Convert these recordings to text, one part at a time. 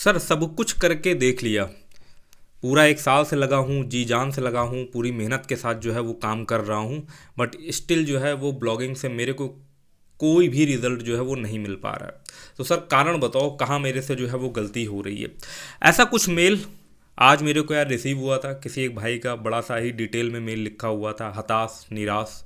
Sir सब कुछ करके देख लिया। पूरा 1 साल से लगा हूँ, जी जान से लगा हूँ, पूरी मेहनत के साथ जो है वो काम कर रहा हूँ। बट स्टिल जो है वो ब्लॉगिंग से मेरे को कोई भी रिज़ल्ट जो है वो नहीं मिल पा रहा है। तो सर कारण बताओ कहाँ मेरे से जो है वो गलती हो रही है। ऐसा कुछ मेल आज मेरे को यार रिसीव हुआ था, किसी एक भाई का बड़ा सा ही डिटेल में मेल लिखा हुआ था, हताश निराश।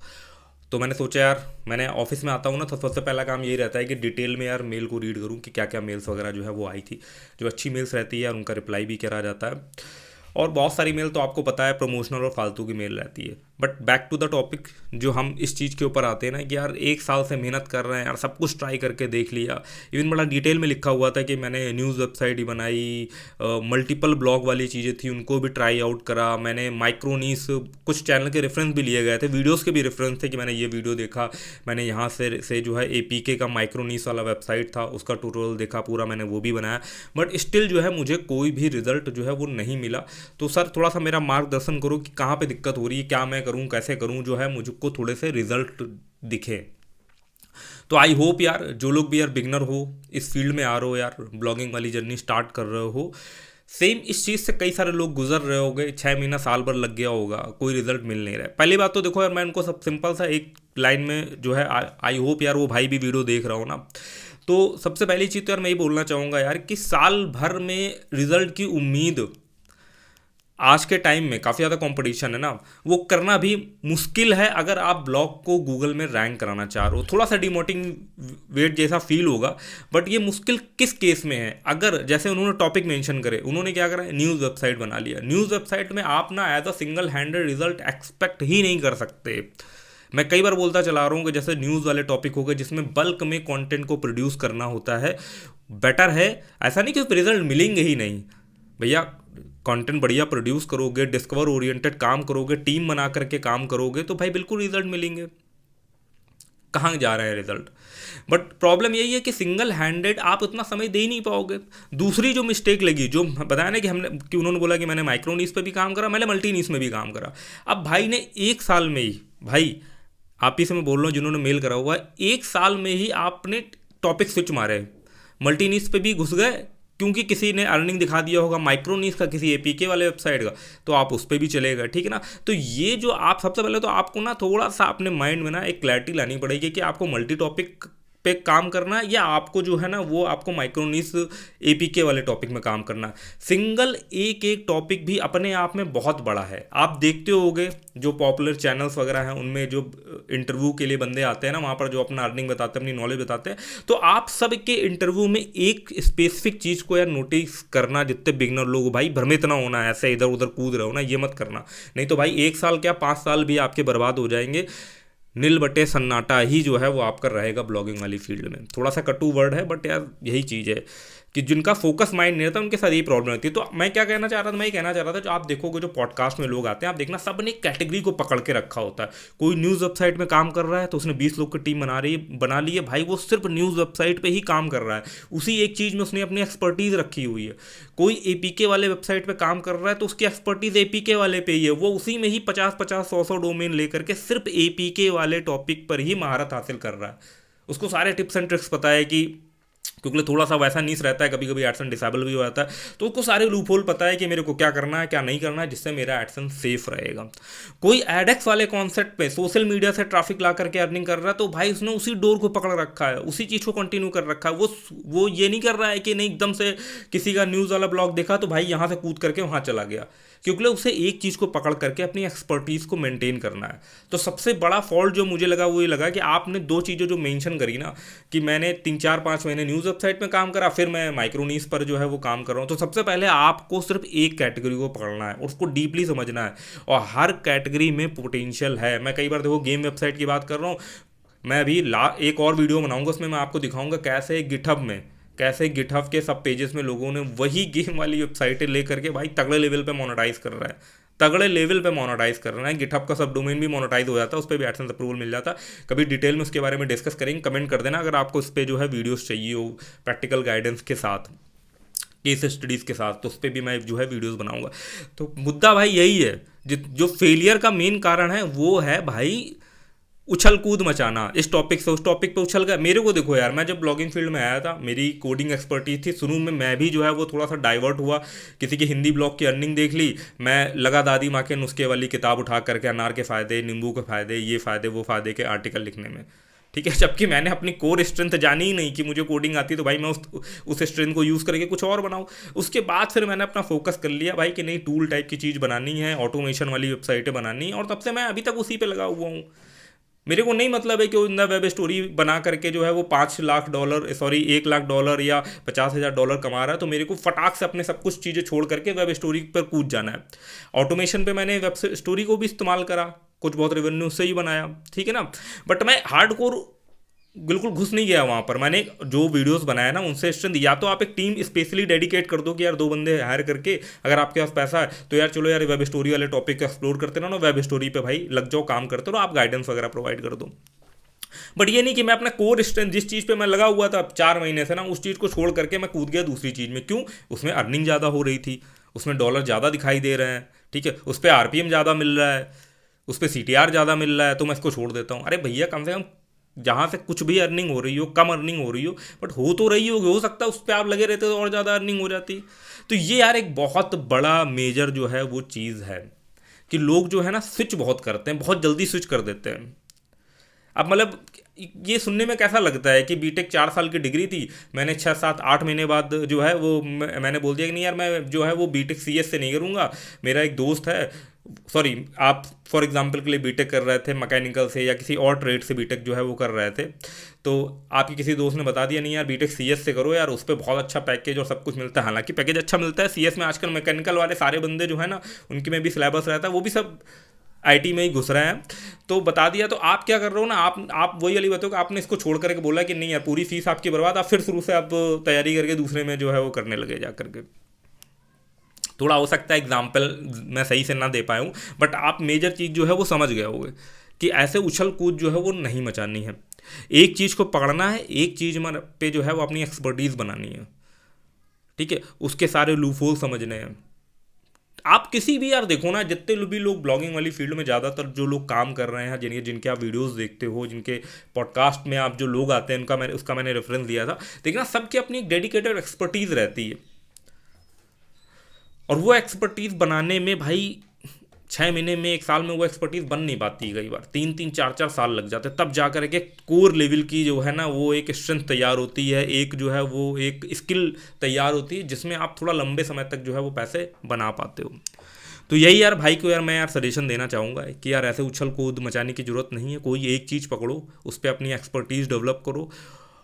तो मैंने सोचा यार, मैंने ऑफिस में आता हूँ ना, तो सबसे पहला काम यही रहता है कि डिटेल में यार मेल को रीड करूँ कि क्या क्या मेल्स वगैरह जो है वो आई थी। जो अच्छी मेल्स रहती है यार उनका रिप्लाई भी करा जाता है। और बहुत सारी मेल तो आपको पता है प्रमोशनल और फालतू की मेल रहती है। But back to the topic, जो हम इस चीज़ के ऊपर आते हैं ना कि यार 1 साल से मेहनत कर रहे हैं यार, सब कुछ ट्राई करके देख लिया। इवन बड़ा डिटेल में लिखा हुआ था कि मैंने न्यूज़ वेबसाइट ही बनाई, मल्टीपल ब्लॉग वाली चीज़ें थी उनको भी ट्राई आउट करा, मैंने माइक्रोनीस कुछ चैनल के रेफरेंस भी लिए गए थे, वीडियोस के भी रेफरेंस थे कि मैंने ये वीडियो देखा, मैंने यहाँ से जो है एपीके का माइक्रोनीस वाला वेबसाइट था उसका ट्यूटोरियल देखा पूरा, मैंने वो भी बनाया। बट स्टिल जो है मुझे कोई भी रिजल्ट जो है वो नहीं मिला। तो सर थोड़ा सा मेरा मार्गदर्शन करो कि कहाँ पे दिक्कत हो रही है, क्या मैं करूँ, कैसे करूँ जो है मुझको थोड़े से रिजल्ट दिखे। तो आई होप यार जो लोग भी यार बिगनर हो, इस फील्ड में आ रहे हो यार, ब्लॉगिंग वाली जर्नी स्टार्ट कर रहे हो, सेम इस चीज़ से कई सारे लोग गुजर रहे होंगे, 6 महीना साल भर लग गया होगा, कोई रिजल्ट मिल नहीं रहा है। पहली बात तो देखो यार, मैं उनको सब सिंपल सा एक लाइन में जो है, आई होप यार वो भाई भी वीडियो देख रहा हो ना। तो सबसे पहली चीज़ तो यार मैं ये बोलना चाहूँगा यार कि साल भर में रिजल्ट की उम्मीद आज के टाइम में काफ़ी ज़्यादा कंपटीशन है ना, वो करना भी मुश्किल है अगर आप ब्लॉग को गूगल में रैंक कराना चाह रहे हो। थोड़ा सा डिमोटिंग वेट जैसा फील होगा। बट ये मुश्किल किस केस में है, अगर जैसे उन्होंने टॉपिक मेंशन करे, उन्होंने क्या करा, न्यूज़ वेबसाइट बना लिया। न्यूज़ वेबसाइट में आप ना as a single handed result expect ही नहीं कर सकते। मैं कई बार बोलता चला रहा हूँ कि जैसे न्यूज़ वाले टॉपिक हो गए जिसमें बल्क में कंटेंट को प्रोड्यूस करना होता है, बेटर है। ऐसा नहीं कि रिजल्ट मिलेंगे ही नहीं भैया, कंटेंट बढ़िया प्रोड्यूस करोगे, डिस्कवर ओरिएंटेड काम करोगे, टीम बना करके काम करोगे तो भाई बिल्कुल रिजल्ट मिलेंगे। कहाँ जा रहे हैं रिजल्ट। बट प्रॉब्लम यही है कि सिंगल हैंडेड आप उतना समय दे ही नहीं पाओगे। दूसरी जो मिस्टेक लगी, जो बताया ना कि उन्होंने बोला कि मैंने माइक्रोनीस पे भी काम करा, मैंने मल्टीनीस में भी काम करा। अब भाई ने 1 साल में ही, भाई आप ही से मैं बोल रहा हूँ जिन्होंने मेल करा हुआ है, 1 साल में ही आपने टॉपिक स्विच मारे, मल्टीनीस पे भी घुस गए क्योंकि किसी ने अर्निंग दिखा दिया होगा माइक्रोनीस का, किसी एपीके वाले वेबसाइट का, तो आप उस पर भी चले गए, ठीक है ना। तो ये जो आप सबसे पहले तो आपको ना थोड़ा सा अपने माइंड में ना एक क्लैरिटी लानी पड़ेगी कि आपको मल्टी टॉपिक पे काम करना है या आपको जो है ना वो आपको माइक्रोनिस एपीके वाले टॉपिक में काम करना है। सिंगल एक एक टॉपिक भी अपने आप में बहुत बड़ा है। आप देखते होगे जो पॉपुलर चैनल्स वगैरह हैं उनमें जो इंटरव्यू के लिए बंदे आते हैं ना, वहाँ पर जो अपना अर्निंग बताते हैं, अपनी नॉलेज बताते हैं, तो आप सब के इंटरव्यू में एक स्पेसिफिक चीज़ को यार नोटिस करना, जितने बिगनर लोग हो भाई, भ्रमित ना होना, ऐसे इधर उधर कूद रहे हो ना, ये मत करना। नहीं तो भाई 1 साल क्या 5 साल भी आपके बर्बाद हो जाएंगे। नील बटे सन्नाटा ही जो है वो आपका रहेगा ब्लॉगिंग वाली फील्ड में। थोड़ा सा कटु वर्ड है बट यार यही चीज़ है कि जिनका फोकस माइंड नहीं रहता उनके साथ यही प्रॉब्लम रहती है। तो मैं क्या कहना चाह रहा था, मैं ये कहना चाह रहा था, जो आप देखोगे जो पॉडकास्ट में लोग आते हैं, आप देखना सब ने एक कैटेगरी को पकड़ के रखा होता है। कोई न्यूज़ वेबसाइट में काम कर रहा है तो उसने 20 लोग की टीम बना ली है भाई, वो सिर्फ न्यूज़ वेबसाइट पे ही काम कर रहा है, उसी एक चीज़ में उसने अपनी एक्सपर्टीज़ रखी हुई है। कोई एपीके वाले वेबसाइट पे काम कर रहा है तो उसकी एक्सपर्टीज़ एपीके वाले पे ही है, वो उसी में ही 50-50 100-100 डोमेन लेकर के सिर्फ एपीके वाले टॉपिक पर ही महारत हासिल कर रहा है। उसको सारे टिप्स एंड ट्रिक्स पता है कि, क्योंकि थोड़ा सा वैसा नीस रहता है, कभी कभी एडसन डिसेबल भी हो जाता है, तो उसको सारे लूप होल पता है कि मेरे को क्या करना है क्या नहीं करना है जिससे मेरा एडसन सेफ रहेगा। कोई एडेक्स वाले कॉन्सेप्ट पे सोशल मीडिया से ट्रैफिक ला करके अर्निंग कर रहा है तो भाई उसने उसी डोर को पकड़ रखा है, उसी चीज़ को कंटिन्यू कर रखा है। वो ये नहीं कर रहा है कि नहीं एकदम से किसी का न्यूज़ वाला ब्लॉग देखा तो भाई यहाँ से कूद करके वहाँ चला गया, क्योंकि उसे एक चीज़ को पकड़ करके अपनी एक्सपर्टीज़ को मेंटेन करना है। तो सबसे बड़ा फॉल्ट जो मुझे लगा वो ये लगा कि आपने दो चीज़ें जो मेंशन करी ना, कि मैंने 3-4-5 महीने न्यूज़ वेबसाइट में काम करा, फिर मैं माइक्रोनीस पर जो है वो काम कर रहा हूँ। तो सबसे पहले आपको सिर्फ एक कैटेगरी को पकड़ना है और उसको डीपली समझना है, और हर कैटेगरी में पोटेंशियल है। मैं कई बार देखो गेम वेबसाइट की बात कर रहा हूँ, मैं अभी एक और वीडियो बनाऊंगा, उसमें मैं आपको दिखाऊंगा कैसे गिटहब के सब पेजेस में लोगों ने वही गेम वाली वेबसाइटें लेकर के भाई तगड़े लेवल पे मोनेटाइज कर रहा है, तगड़े लेवल पे मोनेटाइज कर रहा है। गिटहब का सब डोमेन भी मोनेटाइज हो जाता है, उस पर भी एडसेंस अप्रूवल मिल जाता है। कभी डिटेल में उसके बारे में डिस्कस करेंगे, कमेंट कर देना अगर आपको इस पर जो है वीडियोस चाहिए हो प्रैक्टिकल गाइडेंस के साथ, केस स्टडीज़ के साथ, तो उस पर भी मैं जो है वीडियोस बनाऊंगा। तो मुद्दा भाई यही है, जो फेलियर का मेन कारण है वो है भाई उछल कूद मचाना, इस टॉपिक से उस टॉपिक पे उछल गया। मेरे को देखो यार, मैं जब ब्लॉगिंग फील्ड में आया था, मेरी कोडिंग एक्सपर्टीज थी, शुरू में मैं भी जो है वो थोड़ा सा डाइवर्ट हुआ, किसी की हिंदी ब्लॉग की अर्निंग देख ली, मैं लगा दादी माँ के नुस्खे वाली किताब उठा करके अनार के फ़ायदे, नींबू के फ़ायदे, ये फ़ायदे वो फ़ायदे के आर्टिकल लिखने में। ठीक है, जबकि मैंने अपनी कोर स्ट्रेंथ जानी ही नहीं कि मुझे कोडिंग आती, तो भाई मैं उस स्ट्रेंथ को यूज़ करके कुछ और बनाऊँ। उसके बाद फिर मैंने अपना फोकस कर लिया भाई कि नहीं, टूल टाइप की चीज़ बनानी है, ऑटोमेशन वाली वेबसाइटें बनानी है, और तब से मैं अभी तक उसी पे लगा हुआ हूँ। मेरे को नहीं मतलब है कि इन द वेब स्टोरी बना करके जो है वो $5 लाख, सॉरी $1 लाख या $50,000 कमा रहा है, तो मेरे को फटाक से अपने सब कुछ चीज़ें छोड़ करके वेब स्टोरी पर कूद जाना है। ऑटोमेशन पे मैंने वेब स्टोरी को भी इस्तेमाल करा, कुछ बहुत रेवेन्यू उससे ही बनाया, ठीक है ना। बट मैं हार्डकोर बिल्कुल घुस नहीं गया वहाँ पर। मैंने जो वीडियोस बनाया ना, उनसे स्ट्रेंथ, या तो आप एक टीम स्पेशली डेडिकेट कर दो कि यार 2 बंदे हायर करके, अगर आपके पास पैसा है तो यार चलो यार वेब स्टोरी वाले टॉपिक को एक्सप्लोर करते रहो ना, वेब स्टोरी पे भाई लग जाओ, काम करते रहो, आप गाइडेंस वगैरह प्रोवाइड कर दो। बट ये नहीं कि मैं अपना कोर स्ट्रेंथ, जिस चीज़ पे मैं लगा हुआ था 4 महीने से ना, उस चीज़ को छोड़ करके मैं कूद गया दूसरी चीज़ में। क्यों? उसमें अर्निंग ज़्यादा हो रही थी, उसमें डॉलर ज़्यादा दिखाई दे रहे हैं, ठीक है, उस पर आरपीएम ज़्यादा मिल रहा है, उस पर सीटीआर ज़्यादा मिल रहा है, तो मैं इसको छोड़ देता हूँ। अरे भैया, कम से कम जहाँ से कुछ भी अर्निंग हो रही हो, कम अर्निंग हो रही हो, बट हो तो रही होगी, हो सकता है उस पर आप लगे रहते तो और ज़्यादा अर्निंग हो जाती। तो ये यार एक बहुत बड़ा मेजर जो है वो चीज़ है कि लोग जो है ना स्विच बहुत करते हैं, बहुत जल्दी स्विच कर देते हैं। अब मतलब ये सुनने में कैसा लगता है कि बीटेक 4 साल की डिग्री थी, मैंने 6 7 8 महीने बाद जो है वो मैंने बोल दिया कि नहीं यार, मैं जो है वो बीटेक सीएस से नहीं करूँगा। मेरा एक दोस्त है, सॉरी, आप फॉर एग्जांपल के लिए बीटेक कर रहे थे मैकेनिकल से या किसी और ट्रेड से बीटेक जो है वो कर रहे थे, तो आपके किसी दोस्त ने बता दिया नहीं यार बीटेक सीएस से करो यार, उस पर बहुत अच्छा पैकेज और सब कुछ मिलता है। हालांकि पैकेज अच्छा मिलता है सीएस में, आजकल मैकेनिकल वाले सारे बंदे जो है ना, उनके में भी सिलेबस रहता है, वो भी सब आईटी में ही घुस रहे हैं। तो बता दिया, तो आप क्या कर रहे हो ना, आप वही वाली बात हो कि आपने इसको छोड़ करके बोला कि नहीं यार पूरी फीस आपकी बर्बाद, आप फिर शुरू से आप तैयारी करके दूसरे में जो है वो करने लगे जा करके। थोड़ा हो सकता है एग्जाम्पल मैं सही से ना दे पाया हूँ, बट आप मेजर चीज़ जो है वो समझ गए होंगे कि ऐसे उछल कूद जो है वो नहीं मचानी है। एक चीज़ को पकड़ना है, एक चीज़ पे जो है वो अपनी एक्सपर्टीज़ बनानी है, ठीक है, उसके सारे लूफोल समझने हैं। आप किसी भी यार देखो ना, जितने भी लोग ब्लॉगिंग वाली फील्ड में ज़्यादातर जो लोग काम कर रहे हैं, जिनके आप वीडियोस देखते हो, जिनके पॉडकास्ट में आप जो लोग आते हैं, उसका मैंने रेफरेंस दिया था, देखना सबकी अपनी एक डेडिकेटेड एक्सपर्टीज़ रहती है, और वो एक्सपर्टीज़ बनाने में भाई 6 महीने में 1 साल में वो एक्सपर्टीज़ बन नहीं पाती, कई बार 3 3 4 4 साल लग जाते हैं, तब जा कर के कोर लेवल की जो है ना वो एक स्ट्रेंथ तैयार होती है, एक जो है वो एक स्किल तैयार होती है, जिसमें आप थोड़ा लंबे समय तक जो है वो पैसे बना पाते हो। तो यही यार भाई को यार मैं यार सजेशन देना चाहूँगा कि यार ऐसे उछल कूद मचाने की ज़रूरत नहीं है, कोई एक चीज़ पकड़ो, उस पर अपनी एक्सपर्टीज़ डेवलप करो।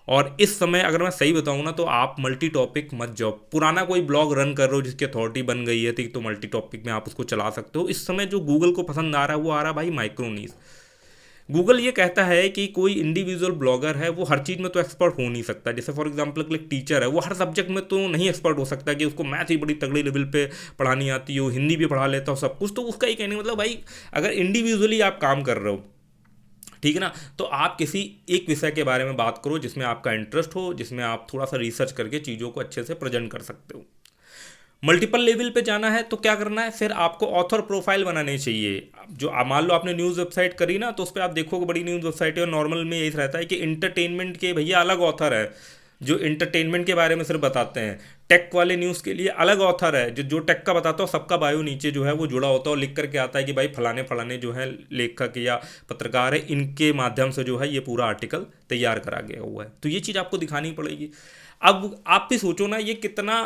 और इस समय अगर मैं सही बताऊँ ना, तो आप मल्टी टॉपिक मत जाओ। पुराना कोई ब्लॉग रन कर रहे हो जिसकी अथॉरिटी बन गई है, तो मल्टी टॉपिक में आप उसको चला सकते हो। इस समय जो गूगल को पसंद आ रहा है वो आ रहा है भाई माइक्रो नीश। गूगल ये कहता है कि कोई इंडिविजुअल ब्लॉगर है वो हर चीज़ में तो एक्सपर्ट हो नहीं सकता। जैसे फॉर एग्जांपल एक टीचर है, वो हर सब्जेक्ट में तो नहीं एक्सपर्ट हो सकता कि उसको मैथ ही बड़ी तगड़ी लेवल पे पढ़ानी आती हो, हिंदी भी पढ़ा लेता हो, सब कुछ। तो उसका ही कहने मतलब भाई, अगर इंडिविजुअली आप काम कर रहे हो, ठीक है ना, तो आप किसी एक विषय के बारे में बात करो जिसमें आपका इंटरेस्ट हो, जिसमें आप थोड़ा सा रिसर्च करके चीज़ों को अच्छे से प्रेजेंट कर सकते हो। मल्टीपल लेवल पे जाना है तो क्या करना है, फिर आपको ऑथर प्रोफाइल बनानी चाहिए। जो मान लो आपने न्यूज़ वेबसाइट करी ना, तो उस पर आप देखोगे बड़ी न्यूज़ वेबसाइट है, और नॉर्मल में यही रहता है कि इंटरटेनमेंट के भैया अलग ऑथर है जो इंटरटेनमेंट के बारे में सिर्फ बताते हैं, टेक वाले न्यूज़ के लिए अलग ऑथर है जो टेक का बताता हो, सबका बायो नीचे जो है वो जुड़ा होता है और लिख करके आता है कि भाई फलाने फलाने जो है लेखक या पत्रकार है, इनके माध्यम से जो है ये पूरा आर्टिकल तैयार करा गया हुआ है। तो ये चीज़ आपको दिखानी पड़ेगी। अब आप भी सोचो ना, ये कितना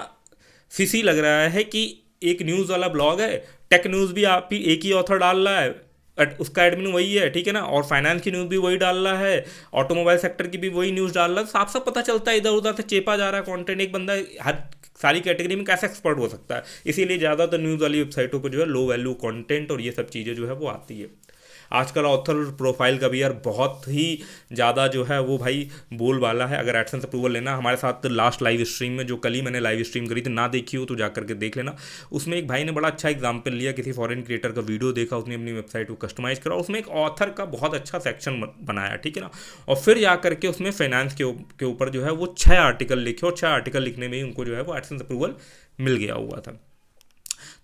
फिसी लग रहा है कि एक न्यूज़ वाला ब्लॉग है, टेक न्यूज़ भी आप ही एक ही ऑथर डाल रहा है, उसका एडमिन वही है, ठीक है ना, और फाइनेंस की न्यूज़ भी वही डाल रहा है, ऑटोमोबाइल सेक्टर की भी वही न्यूज़ डाल रहा है। साफ साफ पता चलता है इधर उधर से चेपा जा रहा है कंटेंट। एक बंदा हर सारी कैटेगरी में कैसे एक्सपर्ट हो सकता है? इसीलिए ज़्यादातर न्यूज़ वाली वेबसाइटों पर जो है लो वैल्यू कंटेंट और ये सब चीज़ें जो है वो आती है। आजकल ऑथर प्रोफाइल का भी यार बहुत ही ज़्यादा जो है वो भाई बोलबाला है। अगर एडसेंस अप्रूवल लेना, हमारे साथ लास्ट लाइव स्ट्रीम में जो कल ही मैंने लाइव स्ट्रीम करी थी, ना देखी हो तो जा करके देख लेना। उसमें एक भाई ने बड़ा अच्छा एग्जाम्पल लिया, किसी फॉरेन क्रिएटर का वीडियो देखा, उसने अपनी वेबसाइट को कस्टमाइज़ करा, उसमें एक ऑथर का बहुत अच्छा सेक्शन बनाया, ठीक है ना, और फिर जा करके उसमें फाइनेंस के ऊपर जो है वो 6 आर्टिकल लिखे, और 6 आर्टिकल लिखने में ही उनको जो है वो एडसेंस अप्रूवल मिल गया हुआ था।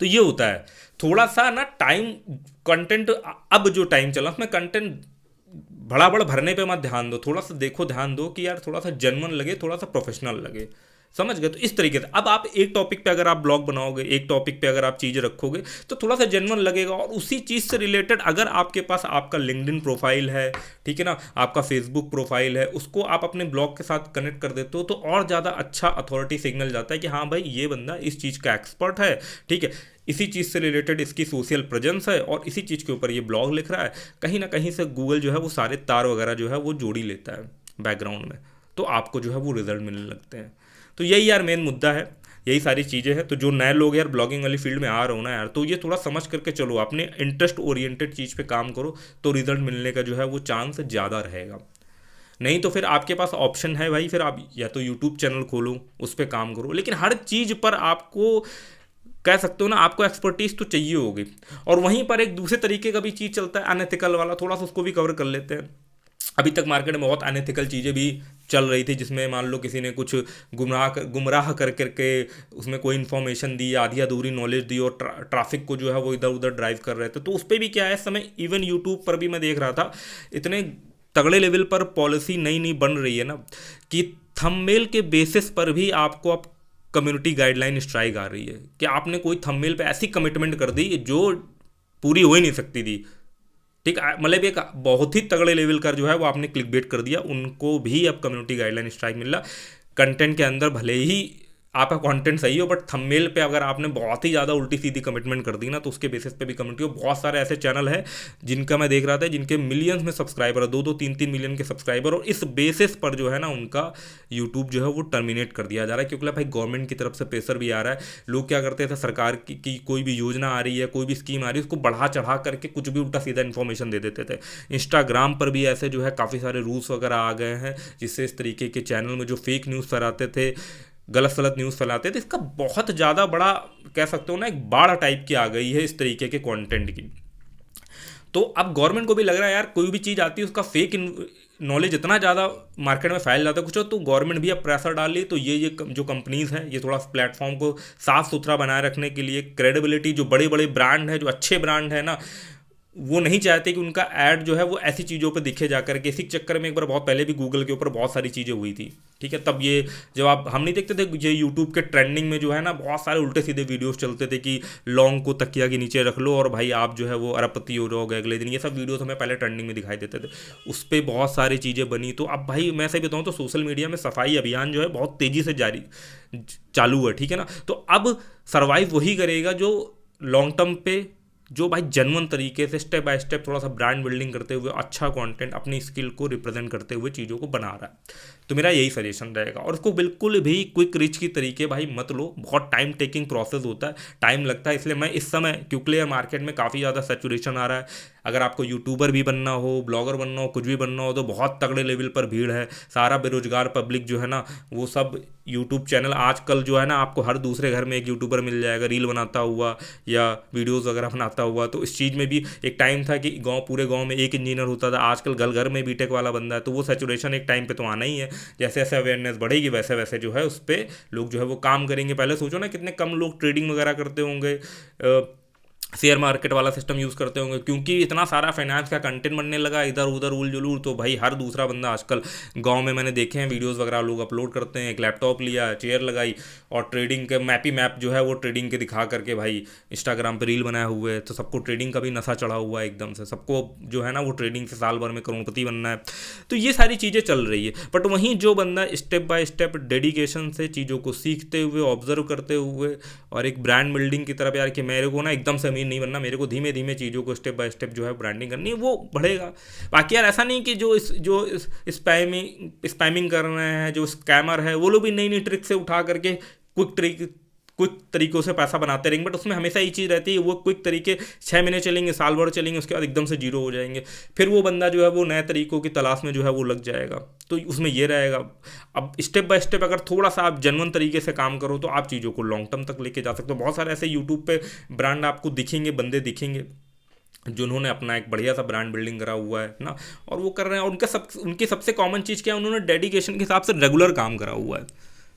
तो ये होता है थोड़ा सा ना टाइम, कंटेंट, अब जो टाइम चला उसमें कंटेंट भड़ाभड़ भरने पे मत ध्यान दो, थोड़ा सा देखो, ध्यान दो कि यार थोड़ा सा जेन्युइन लगे, थोड़ा सा प्रोफेशनल लगे, समझ गए। तो इस तरीके से अब आप एक टॉपिक पे अगर आप ब्लॉग बनाओगे, एक टॉपिक पे अगर आप चीज़ें रखोगे तो थोड़ा सा जेन्युइन लगेगा। और उसी चीज़ से रिलेटेड अगर आपके पास आपका लिंक्डइन प्रोफाइल है, ठीक है ना, आपका फेसबुक प्रोफाइल है, उसको आप अपने ब्लॉग के साथ कनेक्ट कर देते हो तो और ज़्यादा अच्छा अथॉरिटी सिग्नल जाता है कि हाँ भाई ये बंदा इस चीज़ का एक्सपर्ट है, ठीक है, इसी चीज़ से रिलेटेड इसकी सोशल प्रेजेंस है और इसी चीज़ के ऊपर ये ब्लॉग लिख रहा है। कहीं ना कहीं से गूगल जो है वो सारे तार वगैरह जो है वो जोड़ ही लेता है बैकग्राउंड में, तो आपको जो है वो रिजल्ट मिलने लगते हैं। तो यही यार मेन मुद्दा है, यही सारी चीज़ें हैं। तो जो नए लोग यार ब्लॉगिंग वाली फील्ड में आ रहे हो ना यार, तो ये थोड़ा समझ करके चलो, अपने इंटरेस्ट ओरिएंटेड चीज़ पे काम करो तो रिजल्ट मिलने का जो है वो चांस ज़्यादा रहेगा। नहीं तो फिर आपके पास ऑप्शन है भाई, फिर आप या तो यूट्यूब चैनल खोलो, उस पर काम करो, लेकिन हर चीज़ पर आपको कह सकते हो ना, आपको एक्सपर्टीज तो चाहिए होगी। और वहीं पर एक दूसरे तरीके का भी चीज़ चलता है अनएथिकल वाला, थोड़ा सा उसको भी कवर कर लेते हैं। अभी तक मार्केट में बहुत अनएथिकल चीज़ें भी चल रही थी, जिसमें मान लो किसी ने कुछ गुमराह कर करके उसमें कोई इन्फॉर्मेशन दी, आधी अधूरी नॉलेज दी और ट्रैफिक को जो है वो इधर उधर ड्राइव कर रहे थे। तो उस पर भी क्या है, इस समय इवन यूट्यूब पर भी मैं देख रहा था, इतने तगड़े लेवल पर पॉलिसी नई नई बन रही है ना कि थंबनेल के बेसिस पर भी आपको अब कम्युनिटी गाइडलाइन स्ट्राइक आ रही है कि आपने कोई थंबनेल पे ऐसी कमिटमेंट कर दी जो पूरी हो ही नहीं सकती थी, ठीक है, मतलब एक बहुत ही तगड़े लेवल का जो है वो आपने क्लिक बेट कर दिया, उनको भी अब कम्युनिटी गाइडलाइन स्ट्राइक मिल रहा। कंटेंट के अंदर भले ही आपका कंटेंट सही हो, बट थंबनेल पे अगर आपने बहुत ही ज़्यादा उल्टी सीधी कमिटमेंट कर दी ना, तो उसके बेसिस पे भी कम्युनिटी हो। बहुत सारे ऐसे चैनल हैं जिनका मैं देख रहा था, जिनके मिलियंस में सब्सक्राइबर है, 2-2, 3-3 मिलियन के सब्सक्राइबर, और इस बेसिस पर जो है ना उनका यूट्यूब जो है वो टर्मिनेट कर दिया जा रहा है, क्योंकि भाई गवर्नमेंट की तरफ से प्रेशर भी आ रहा है। लोग क्या करते थे, सरकार की कोई भी योजना आ रही है, कोई भी स्कीम आ रही है, उसको बढ़ा चढ़ा करके कुछ भी उल्टा सीधा इन्फॉर्मेशन दे देते थे। इंस्टाग्राम पर भी ऐसे जो है काफ़ी सारे रूल्स वगैरह आ गए हैं, जिससे इस तरीके के चैनल में जो फेक न्यूज़ फैलाते थे, गलत गलत न्यूज़ फैलाते थे, इसका बहुत ज़्यादा बड़ा कह सकते हो ना एक बाढ़ टाइप की आ गई है इस तरीके के कंटेंट की। तो अब गवर्नमेंट को भी लग रहा है यार, कोई भी चीज़ आती है उसका फेक नॉलेज इतना ज़्यादा मार्केट में फैल जाता है कुछ, तो गवर्नमेंट भी अब प्रेशर डाल रही। तो ये जो कंपनीज़ हैं, ये थोड़ा प्लेटफॉर्म को साफ़ सुथरा बनाए रखने के लिए, क्रेडिबिलिटी, जो बड़े बड़े ब्रांड हैं, जो अच्छे ब्रांड हैं ना, वो नहीं चाहते कि उनका ऐड जो है वो ऐसी चीज़ों पे दिखे जा करके। इसी चक्कर में एक बार बहुत पहले भी गूगल के ऊपर बहुत सारी चीज़ें हुई थी, ठीक है, तब ये जब आप हम नहीं देखते थे, ये यूट्यूब के ट्रेंडिंग में जो है ना बहुत सारे उल्टे सीधे वीडियोस चलते थे कि लौंग को तकिया के नीचे रख लो और भाई आप जो है वो अरबपति हो जाओगे अगले दिन। ये सब वीडियोस हमें पहले ट्रेंडिंग में दिखाई देते थे, उस पर बहुत सारी चीज़ें बनी। तो अब भाई मैं सही बताऊँ तो सोशल मीडिया में सफाई अभियान जो है बहुत तेज़ी से जारी चालू है, ठीक है ना। तो अब सर्वाइव वही करेगा जो लॉन्ग टर्म पे, जो भाई जेन्युइन तरीके से स्टेप बाय स्टेप थोड़ा सा ब्रांड बिल्डिंग करते हुए, अच्छा कंटेंट, अपनी स्किल को रिप्रेजेंट करते हुए चीज़ों को बना रहा है। तो मेरा यही सजेशन रहेगा। और उसको बिल्कुल भी क्विक रिच की तरीके भाई मत लो, बहुत टाइम टेकिंग प्रोसेस होता है, टाइम लगता है। इसलिए मैं इस समय क्योंकि मार्केट में काफ़ी ज़्यादा सैचुरेशन आ रहा है, अगर आपको यूट्यूबर भी बनना हो, ब्लॉगर बनना हो, कुछ भी बनना हो, तो बहुत तगड़े लेवल पर भीड़ है। सारा बेरोजगार पब्लिक जो है ना वो सब यूट्यूब चैनल, आजकल जो है ना आपको हर दूसरे घर में एक यूट्यूबर मिल जाएगा, रील बनाता हुआ या वीडियोज़ वगैरह बनाता हुआ। तो इस चीज़ में भी एक टाइम था कि पूरे गाँव में एक इंजीनियर होता था, आजकल घर घर में बीटेक वाला बंदा है। तो वो सैचुरेशन एक टाइम पर तो आना ही है। जैसे जैसे अवेयरनेस बढ़ेगी वैसे वैसे जो है उस पर लोग जो है वो काम करेंगे। पहले सोचो ना कितने कम लोग ट्रेडिंग वगैरह करते होंगे, शेयर मार्केट वाला सिस्टम यूज़ करते होंगे, क्योंकि इतना सारा फाइनेंस का कंटेंट बनने लगा इधर उधर उल जुलूल। तो भाई हर दूसरा बंदा आजकल गांव में, मैंने देखे हैं वीडियोस वगैरह लोग अपलोड करते हैं, एक लैपटॉप लिया, चेयर लगाई और ट्रेडिंग के मैप जो है वो ट्रेडिंग के दिखा करके भाई इंस्टाग्राम पर रील बनाए हुए है। तो सबको ट्रेडिंग का भी नशा चढ़ा हुआ है एकदम से, सबको जो है ना वो ट्रेडिंग से साल भर में करोड़पति बनना है। तो ये सारी चीज़ें चल रही है। बट वहीं जो बंदा स्टेप बाय स्टेप डेडिकेशन से चीज़ों को सीखते हुए, ऑब्जर्व करते हुए और एक ब्रांड बिल्डिंग की तरफ, यार कि मेरे को ना एकदम से अमीर नहीं बनना, मेरे को धीमे धीमे चीज़ों को स्टेप बाय स्टेप जो है ब्रांडिंग करनी है, वो बढ़ेगा। बाकी यार ऐसा नहीं कि जो स्पैमिंग कर रहे हैं, जो स्कैमर है, वो लोग भी नई नई ट्रिक से उठा करके क्विक तरीकों से पैसा बनाते रहेंगे। बट उसमें हमेशा ये चीज़ रहती है, वो क्विक तरीके 6 महीने चलेंगे, साल भर चलेंगे, उसके बाद एकदम से जीरो हो जाएंगे। फिर वो बंदा जो है वो नए तरीकों की तलाश में जो है वो लग जाएगा। तो उसमें ये रहेगा, अब स्टेप बाय स्टेप अगर थोड़ा सा आप जेन्युइन तरीके से काम करो तो आप चीज़ों को लॉन्ग टर्म तक लेके जा सकते हो। बहुत सारे ऐसे यूट्यूब पे ब्रांड आपको दिखेंगे, बंदे दिखेंगे जिन्होंने अपना एक बढ़िया सा ब्रांड बिल्डिंग करा हुआ है ना, और वो कर रहे हैं। और उनकी सबसे कॉमन चीज़ क्या है, उन्होंने डेडिकेशन के हिसाब से रेगुलर काम करा हुआ है,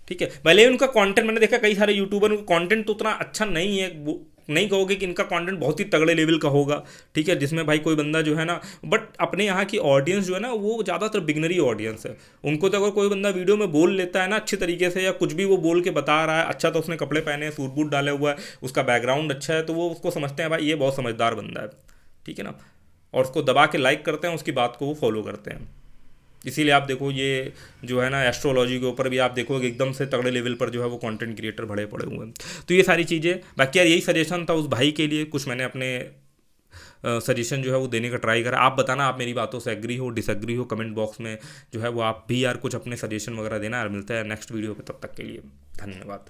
ठीक है। भले उनका कंटेंट मैंने देखा, कई सारे यूट्यूबर, उनका कंटेंट तो उतना अच्छा नहीं है, वो नहीं कहोगे कि इनका कंटेंट बहुत ही तगड़े लेवल का होगा, ठीक है, जिसमें भाई कोई बंदा जो है ना, बट अपने यहाँ की ऑडियंस जो है ना वो ज़्यादातर बिगनरी ऑडियंस है। उनको तो अगर कोई बंदा वीडियो में बोल लेता है ना अच्छी तरीके से, या कुछ भी वो बोल के बता रहा है, अच्छा तो उसने कपड़े पहने हैं, सूट बूट डाले हुआ है, उसका बैकग्राउंड अच्छा है, तो वो उसको समझते हैं भाई ये बहुत समझदार बंदा है, ठीक है ना, और उसको दबा के लाइक करते हैं, उसकी बात को वो फॉलो करते हैं। इसीलिए आप देखो ये जो है ना एस्ट्रोलॉजी के ऊपर भी आप देखो कि एकदम से तगड़े लेवल पर जो है वो कंटेंट क्रिएटर बड़े पड़े हुए हैं। तो ये सारी चीज़ें, बाकी यार यही सजेशन था उस भाई के लिए, कुछ मैंने अपने सजेशन जो है वो देने का ट्राई करा। आप बताना आप मेरी बातों से एग्री हो डिसएग्री हो, कमेंट बॉक्स में जो है वो आप भी यार कुछ अपने सजेशन वगैरह देना। यार मिलता है नेक्स्ट वीडियो पे, तब तक के लिए धन्यवाद।